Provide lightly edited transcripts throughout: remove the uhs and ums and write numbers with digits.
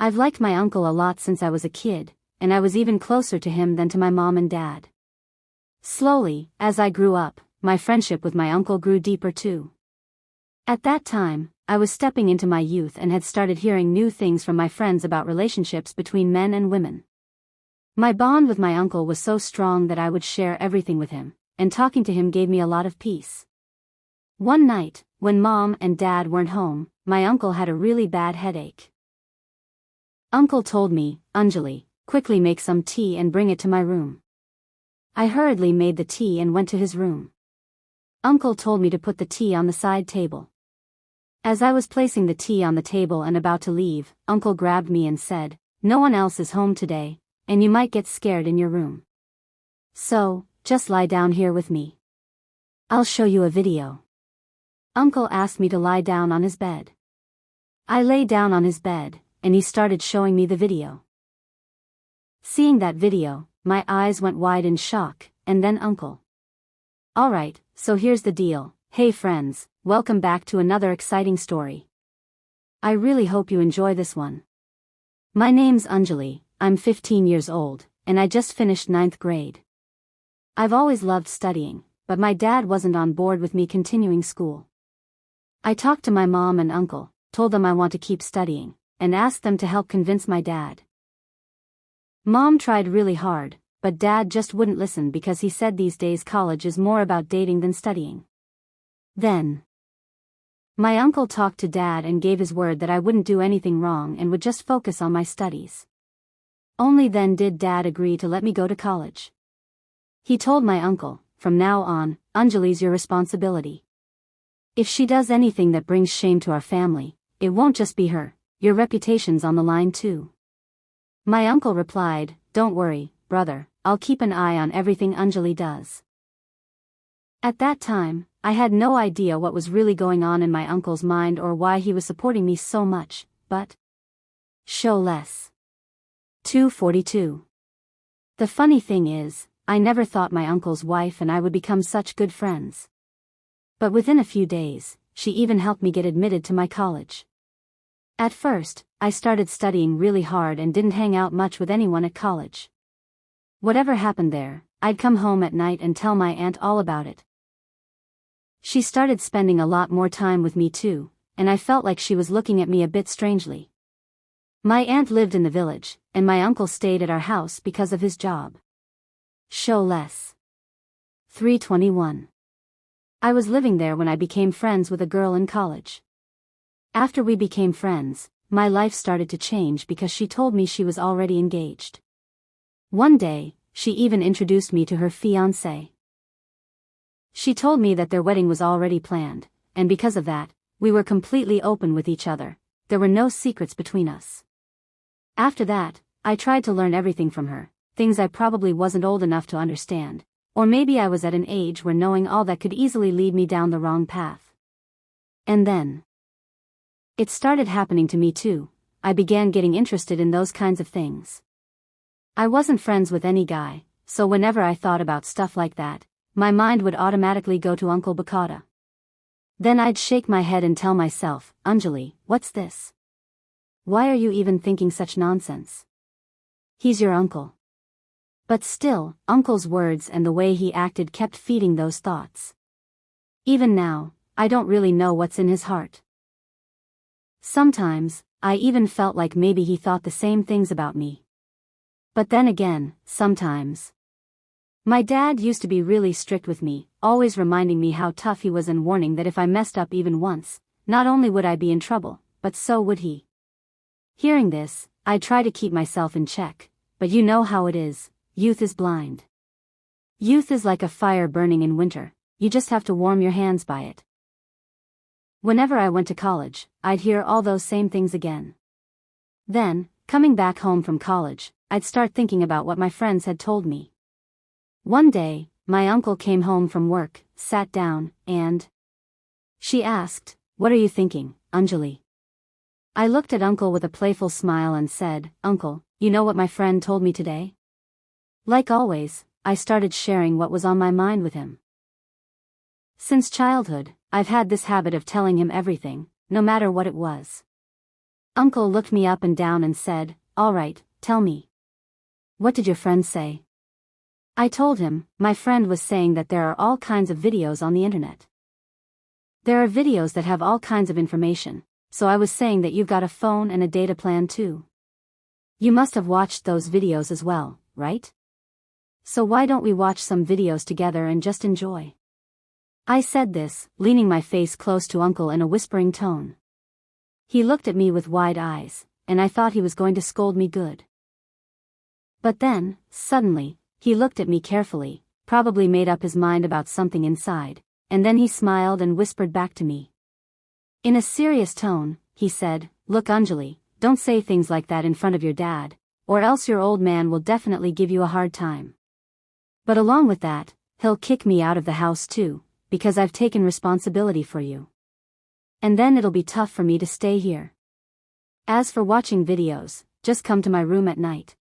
I've liked my uncle a lot since I was a kid, and I was even closer to him than to my mom and dad. Slowly, as I grew up, my friendship with my uncle grew deeper too. At that time, I was stepping into my youth and had started hearing new things from my friends about relationships between men and women. My bond with my uncle was so strong that I would share everything with him, and talking to him gave me a lot of peace. One night, when mom and dad weren't home, my uncle had a really bad headache. Uncle told me, "Anjali, quickly make some tea and bring it to my room." I hurriedly made the tea and went to his room. Uncle told me to put the tea on the side table. As I was placing the tea on the table and about to leave, Uncle grabbed me and said, "No one else is home today, and you might get scared in your room. So, just lie down here with me. I'll show you a video." Uncle asked me to lie down on his bed. I lay down on his bed, and he started showing me the video. Seeing that video, my eyes went wide in shock, and then Uncle. "Alright, so here's the deal. Hey friends, welcome back to another exciting story. I really hope you enjoy this one. My name's Anjali, I'm 15 years old, and I just finished 9th grade. I've always loved studying, but my dad wasn't on board with me continuing school. I talked to my mom and uncle, told them I want to keep studying, and asked them to help convince my dad. Mom tried really hard, but dad just wouldn't listen because he said these days college is more about dating than studying. Then, my uncle talked to dad and gave his word that I wouldn't do anything wrong and would just focus on my studies. Only then did dad agree to let me go to college. He told my uncle, "From now on, Anjali's your responsibility. If she does anything that brings shame to our family, it won't just be her, your reputation's on the line too." My uncle replied, "Don't worry, brother, I'll keep an eye on everything Anjali does." At that time, I had no idea what was really going on in my uncle's mind or why he was supporting me so much, but show less. 242. The funny thing is, I never thought my uncle's wife and I would become such good friends. But within a few days, she even helped me get admitted to my college. At first, I started studying really hard and didn't hang out much with anyone at college. Whatever happened there, I'd come home at night and tell my aunt all about it. She started spending a lot more time with me too, and I felt like she was looking at me a bit strangely. My aunt lived in the village, and my uncle stayed at our house because of his job. Show less. 321. I was living there when I became friends with a girl in college. After we became friends, my life started to change because she told me she was already engaged. One day, she even introduced me to her fiancé. She told me that their wedding was already planned, and because of that, we were completely open with each other. There were no secrets between us. After that, I tried to learn everything from her, things I probably wasn't old enough to understand, or maybe I was at an age where knowing all that could easily lead me down the wrong path. And then, it started happening to me too. I began getting interested in those kinds of things. I wasn't friends with any guy, so whenever I thought about stuff like that, my mind would automatically go to Uncle Bakata. Then I'd shake my head and tell myself, "Anjali, what's this? Why are you even thinking such nonsense? He's your uncle." But still, Uncle's words and the way he acted kept feeding those thoughts. Even now, I don't really know what's in his heart. Sometimes, I even felt like maybe he thought the same things about me. But then again, sometimes. My dad used to be really strict with me, always reminding me how tough he was and warning that if I messed up even once, not only would I be in trouble, but so would he. Hearing this, I'd try to keep myself in check, but you know how it is. Youth is blind. Youth is like a fire burning in winter, you just have to warm your hands by it. Whenever I went to college, I'd hear all those same things again. Then, coming back home from college, I'd start thinking about what my friends had told me. One day, my uncle came home from work, sat down, and she asked, "What are you thinking, Anjali?" I looked at Uncle with a playful smile and said, "Uncle, you know what my friend told me today?" Like always, I started sharing what was on my mind with him. Since childhood, I've had this habit of telling him everything, no matter what it was. Uncle looked me up and down and said, "All right, tell me. What did your friend say?" I told him, my friend was saying that there are all kinds of videos on the internet. There are videos that have all kinds of information, so I was saying that you've got a phone and a data plan too. You must have watched those videos as well, right? So why don't we watch some videos together and just enjoy? I said this, leaning my face close to Uncle in a whispering tone. He looked at me with wide eyes, and I thought he was going to scold me good. But then, suddenly, he looked at me carefully, probably made up his mind about something inside, and then he smiled and whispered back to me. In a serious tone, he said, "Look, Anjali, don't say things like that in front of your dad, or else your old man will definitely give you a hard time. But along with that, he'll kick me out of the house too, because I've taken responsibility for you. And then it'll be tough for me to stay here. As for watching videos, just come to my room at night.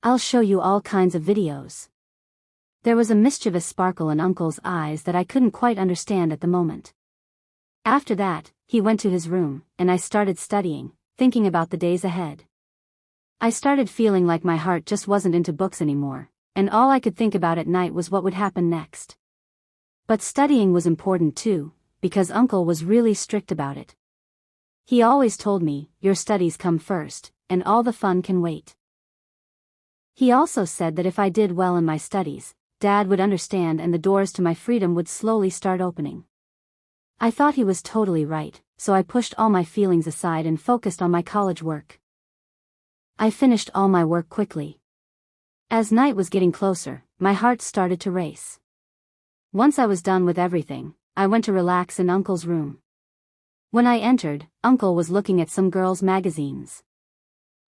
I'll show you all kinds of videos." There was a mischievous sparkle in Uncle's eyes that I couldn't quite understand at the moment. After that, he went to his room, and I started studying, thinking about the days ahead. I started feeling like my heart just wasn't into books anymore, and all I could think about at night was what would happen next. But studying was important too, because Uncle was really strict about it. He always told me, "Your studies come first, and all the fun can wait." He also said that if I did well in my studies, Dad would understand and the doors to my freedom would slowly start opening. I thought he was totally right, so I pushed all my feelings aside and focused on my college work. I finished all my work quickly. As night was getting closer, my heart started to race. Once I was done with everything, I went to relax in Uncle's room. When I entered, Uncle was looking at some girls' magazines.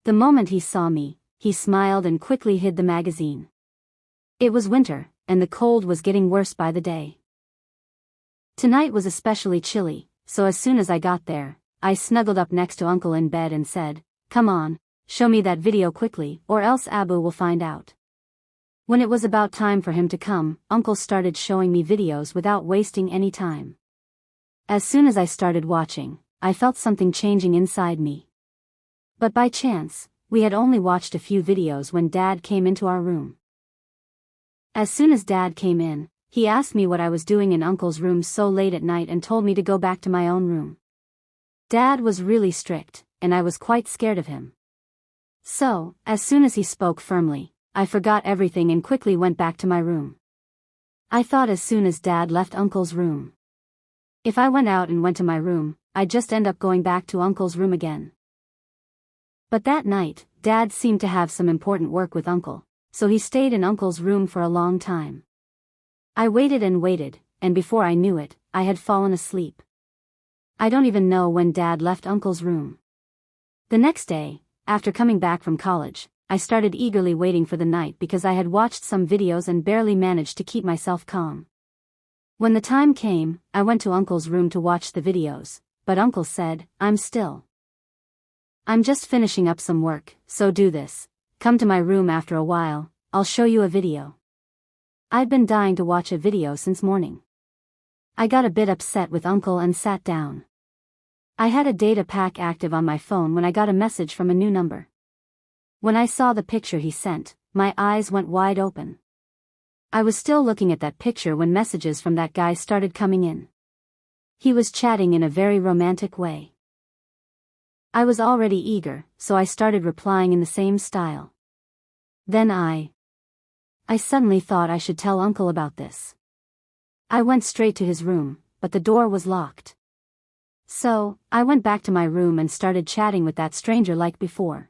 The moment he saw me, he smiled and quickly hid the magazine. It was winter, and the cold was getting worse by the day. Tonight was especially chilly, so as soon as I got there, I snuggled up next to Uncle in bed and said, "Come on, show me that video quickly, or else Abu will find out." When it was about time for him to come, Uncle started showing me videos without wasting any time. As soon as I started watching, I felt something changing inside me. But by chance, we had only watched a few videos when Dad came into our room. As soon as Dad came in, he asked me what I was doing in Uncle's room so late at night and told me to go back to my own room. Dad was really strict, and I was quite scared of him. So, as soon as he spoke firmly, I forgot everything and quickly went back to my room. I thought as soon as Dad left Uncle's room. If I went out and went to my room, I'd just end up going back to Uncle's room again. But that night, Dad seemed to have some important work with Uncle, so he stayed in Uncle's room for a long time. I waited and waited, and before I knew it, I had fallen asleep. I don't even know when Dad left Uncle's room. The next day, after coming back from college, I started eagerly waiting for the night because I had watched some videos and barely managed to keep myself calm. When the time came, I went to Uncle's room to watch the videos, but Uncle said, "I'm just finishing up some work, so do this. Come to my room after a while, I'll show you a video." I'd been dying to watch a video since morning. I got a bit upset with Uncle and sat down. I had a data pack active on my phone when I got a message from a new number. When I saw the picture he sent, my eyes went wide open. I was still looking at that picture when messages from that guy started coming in. He was chatting in a very romantic way. I was already eager, so I started replying in the same style. Then I suddenly thought I should tell Uncle about this. I went straight to his room, but the door was locked. So, I went back to my room and started chatting with that stranger like before.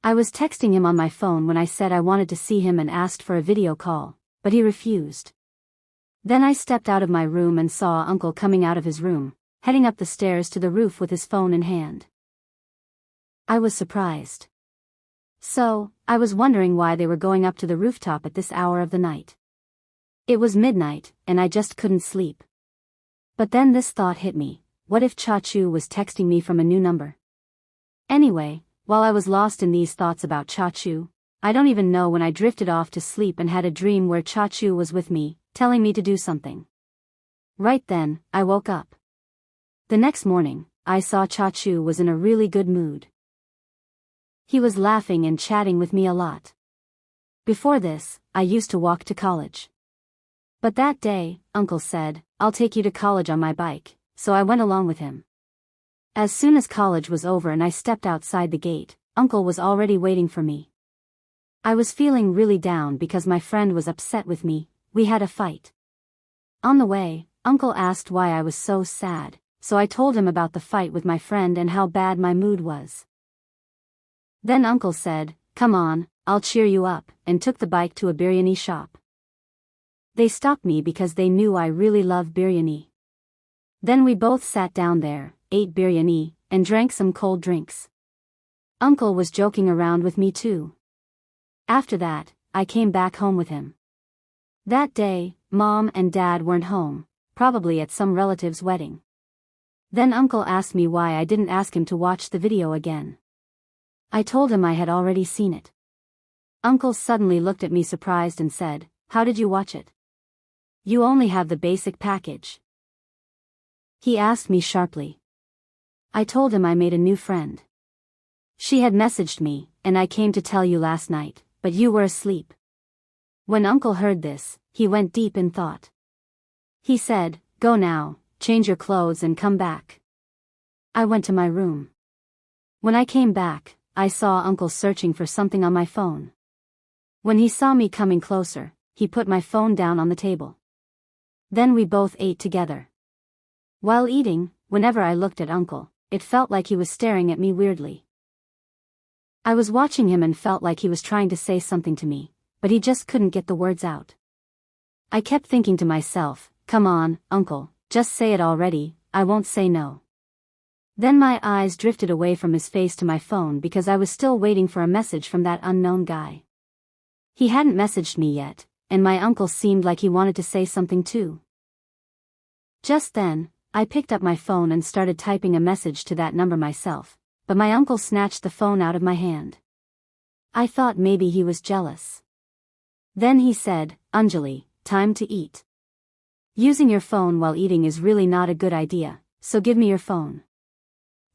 I was texting him on my phone when I said I wanted to see him and asked for a video call, but he refused. Then I stepped out of my room and saw Uncle coming out of his room, heading up the stairs to the roof with his phone in hand. I was surprised. So, I was wondering why they were going up to the rooftop at this hour of the night. It was midnight, and I just couldn't sleep. But then this thought hit me, what if Chachu was texting me from a new number? Anyway, while I was lost in these thoughts about Chachu, I don't even know when I drifted off to sleep and had a dream where Chachu was with me, telling me to do something. Right then, I woke up. The next morning, I saw Chachu was in a really good mood. He was laughing and chatting with me a lot. Before this, I used to walk to college. But that day, Uncle said, "I'll take you to college on my bike," so I went along with him. As soon as college was over and I stepped outside the gate, Uncle was already waiting for me. I was feeling really down because my friend was upset with me. We had a fight. On the way, Uncle asked why I was so sad, so I told him about the fight with my friend and how bad my mood was. Then Uncle said, "Come on, I'll cheer you up," and took the bike to a biryani shop. They stopped me because they knew I really love biryani. Then we both sat down there, ate biryani, and drank some cold drinks. Uncle was joking around with me too. After that, I came back home with him. That day, Mom and Dad weren't home, probably at some relative's wedding. Then Uncle asked me why I didn't ask him to watch the video again. I told him I had already seen it. Uncle suddenly looked at me surprised and said, "How did you watch it? You only have the basic package." He asked me sharply. I told him I made a new friend. She had messaged me, and I came to tell you last night, but you were asleep. When Uncle heard this, he went deep in thought. He said, "Go now, change your clothes and come back." I went to my room. When I came back, I saw Uncle searching for something on my phone. When he saw me coming closer, he put my phone down on the table. Then we both ate together. While eating, whenever I looked at Uncle, it felt like he was staring at me weirdly. I was watching him and felt like he was trying to say something to me, but he just couldn't get the words out. I kept thinking to myself, "Come on, Uncle, just say it already, I won't say no." Then my eyes drifted away from his face to my phone because I was still waiting for a message from that unknown guy. He hadn't messaged me yet, and my uncle seemed like he wanted to say something too. Just then, I picked up my phone and started typing a message to that number myself, but my uncle snatched the phone out of my hand. I thought maybe he was jealous. Then he said, "Anjali, time to eat. Using your phone while eating is really not a good idea, so give me your phone."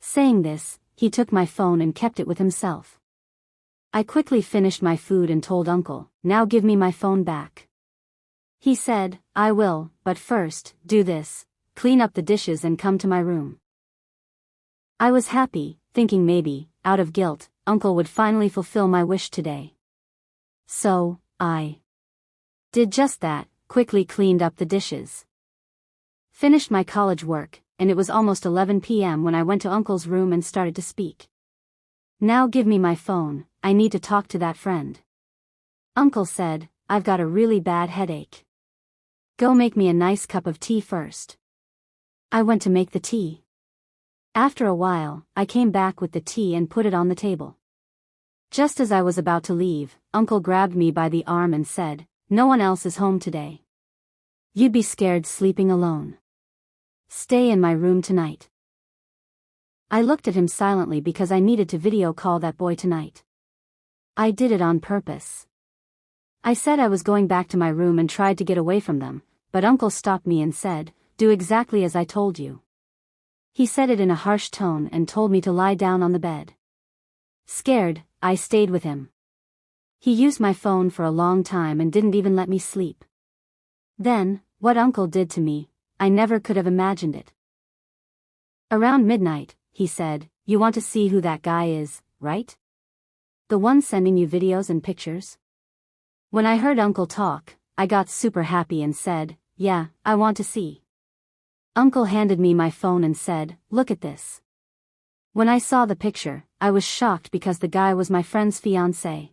Saying this, he took my phone and kept it with himself. I quickly finished my food and told Uncle, "Now give me my phone back." He said, "I will, but first, do this, clean up the dishes and come to my room." I was happy, thinking maybe, out of guilt, Uncle would finally fulfill my wish today. So, I did just that, quickly cleaned up the dishes. Finished my college work, and it was almost 11 p.m. when I went to Uncle's room and started to speak. "Now give me my phone, I need to talk to that friend." Uncle said, "I've got a really bad headache. Go make me a nice cup of tea first." I went to make the tea. After a while, I came back with the tea and put it on the table. Just as I was about to leave, Uncle grabbed me by the arm and said, "No one else is home today. You'd be scared sleeping alone. Stay in my room tonight." I looked at him silently because I needed to video call that boy tonight. I did it on purpose. I said I was going back to my room and tried to get away from them, but Uncle stopped me and said, "Do exactly as I told you." He said it in a harsh tone and told me to lie down on the bed. Scared, I stayed with him. He used my phone for a long time and didn't even let me sleep. Then, what Uncle did to me, I never could have imagined it. Around midnight, he said, "You want to see who that guy is, right? The one sending you videos and pictures?" When I heard Uncle talk, I got super happy and said, "Yeah, I want to see." Uncle handed me my phone and said, "Look at this." When I saw the picture, I was shocked because the guy was my friend's fiancé.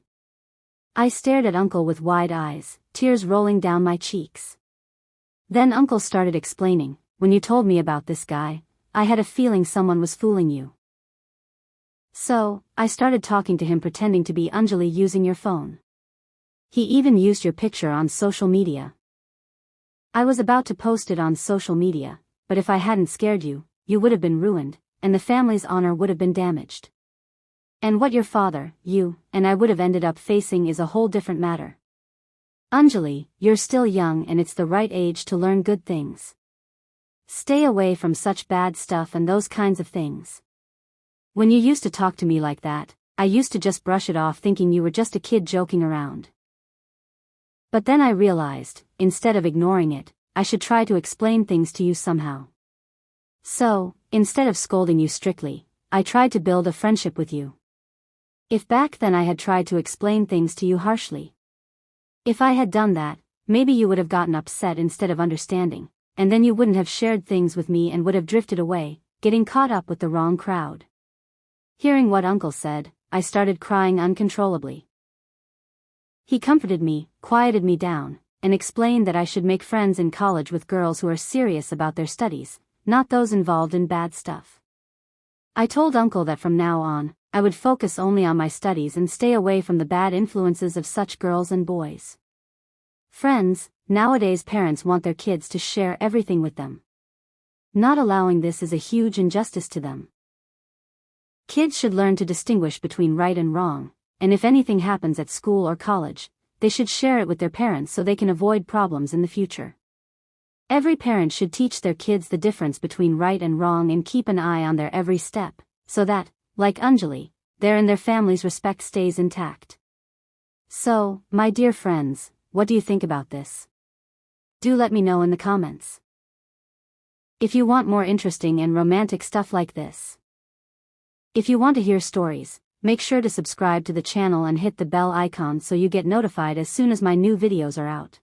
I stared at Uncle with wide eyes, tears rolling down my cheeks. Then Uncle started explaining, "When you told me about this guy, I had a feeling someone was fooling you. So, I started talking to him pretending to be Anjali using your phone. He even used your picture on social media. I was about to post it on social media, but if I hadn't scared you, you would have been ruined, and the family's honor would have been damaged. And what your father, you, and I would have ended up facing is a whole different matter. Anjali, you're still young and it's the right age to learn good things. Stay away from such bad stuff and those kinds of things. When you used to talk to me like that, I used to just brush it off thinking you were just a kid joking around. But then I realized, instead of ignoring it, I should try to explain things to you somehow. So, instead of scolding you strictly, I tried to build a friendship with you. If back then I had tried to explain things to you harshly, if I had done that, maybe you would have gotten upset instead of understanding, and then you wouldn't have shared things with me and would have drifted away, getting caught up with the wrong crowd. Hearing what Uncle said, I started crying uncontrollably. He comforted me, quieted me down, and explained that I should make friends in college with girls who are serious about their studies, not those involved in bad stuff. I told Uncle that from now on, I would focus only on my studies and stay away from the bad influences of such girls and boys. Friends, nowadays parents want their kids to share everything with them. Not allowing this is a huge injustice to them. Kids should learn to distinguish between right and wrong, and if anything happens at school or college, they should share it with their parents so they can avoid problems in the future. Every parent should teach their kids the difference between right and wrong and keep an eye on their every step, so that, like Anjali, their and their family's respect stays intact. So, my dear friends, what do you think about this? Do let me know in the comments. If you want more interesting and romantic stuff like this. If you want to hear stories, make sure to subscribe to the channel and hit the bell icon so you get notified as soon as my new videos are out.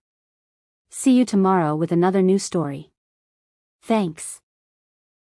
See you tomorrow with another new story. Thanks.